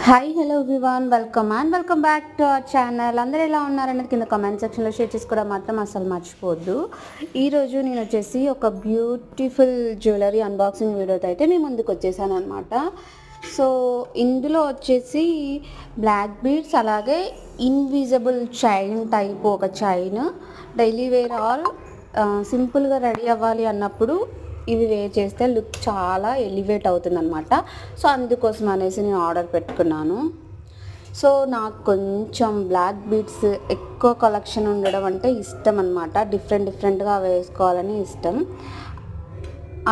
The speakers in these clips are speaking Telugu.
Hi hello everyone, welcome back to our channel. అందరూ ఎలా ఉన్నారనేది కింద కామెంట్ సెక్షన్లో షేర్ చేసుకోవడం మాత్రం అసలు మర్చిపోవద్దు. ఈరోజు నేను వచ్చేసి ఒక బ్యూటిఫుల్ జ్యువెలరీ అన్బాక్సింగ్ వీడియోతో అయితే మీ ముందుకు వచ్చేసాను అనమాట. సో ఇందులో వచ్చేసి బ్లాక్ బీడ్స్, అలాగే ఇన్విజిబుల్ చైన్ టైప్ ఒక చైన్, డైలీ వేర్ ఆల్ సింపుల్గా రెడీ అవ్వాలి అన్నప్పుడు ఇవి వేర్ చేస్తే లుక్ చాలా ఎలివేట్ అవుతుంది అనమాట. సో అందుకోసం అనేసి నేను ఆర్డర్ పెట్టుకున్నాను. సో నాకు కొంచెం బ్లాక్ బీడ్స్ ఎక్కువ కలెక్షన్ ఉండడం అంటే ఇష్టం అనమాట. డిఫరెంట్గా వేసుకోవాలని ఇష్టం.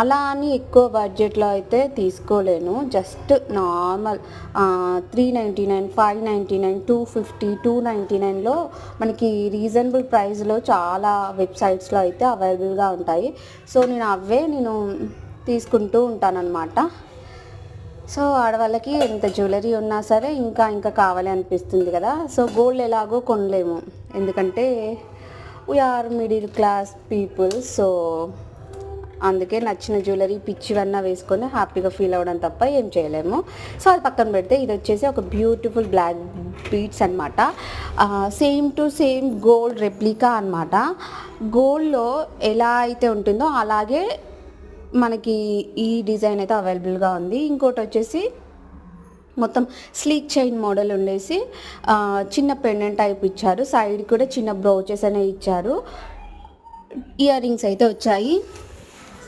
అలా అని ఎక్కువ బడ్జెట్లో అయితే తీసుకోలేను. జస్ట్ నార్మల్ 399, 599, 250, 299లో మనకి రీజనబుల్ ప్రైస్లో చాలా వెబ్సైట్స్లో అయితే అవైలబుల్గా ఉంటాయి. సో నేను తీసుకుంటూ ఉంటానన్నమాట. సో ఆడవాళ్ళకి ఎంత జ్యువెలరీ ఉన్నా సరే ఇంకా కావాలి అనిపిస్తుంది కదా. సో గోల్డ్ ఎలాగో కొనలేము, ఎందుకంటే we are middle class people. So అందుకే నచ్చిన జ్యువెలరీ పిచ్చివన్నా వేసుకొని హ్యాపీగా ఫీల్ అవ్వడం తప్ప ఏం చేయలేము. సో అది పక్కన పెడితే ఇది వచ్చేసి ఒక బ్యూటిఫుల్ బ్లాక్ బీడ్స్ అనమాట. Same to same gold replica అనమాట. గోల్డ్లో ఎలా అయితే ఉంటుందో అలాగే మనకి ఈ డిజైన్ అయితే అవైలబుల్గా ఉంది. ఇంకోటి వచ్చేసి మొత్తం స్లీక్ చైన్ మోడల్ ఉండేసి చిన్న పెండెంట్ టైప్ ఇచ్చారు. సైడ్ కూడా చిన్న బ్రౌచెస్ అనేవి ఇచ్చారు. ఇయర్ రింగ్స్ అయితే వచ్చాయి.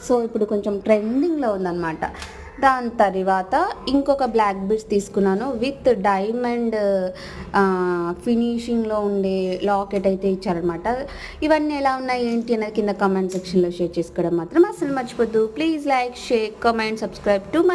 సో ఇప్పుడు కొంచెం ట్రెండింగ్లో ఉందన్నమాట. దాని తర్వాత ఇంకొక బ్లాక్ బీడ్స్ తీసుకున్నాను విత్ డైమండ్ ఫినిషింగ్లో ఉండే లాకెట్ అయితే ఇచ్చారనమాట. ఇవన్నీ ఎలా ఉన్నాయి ఏంటి అనేది కింద కామెంట్ సెక్షన్లో షేర్ చేసుకోవడం మాత్రం అసలు మర్చిపోద్దు. Please like, share, comment, subscribe to my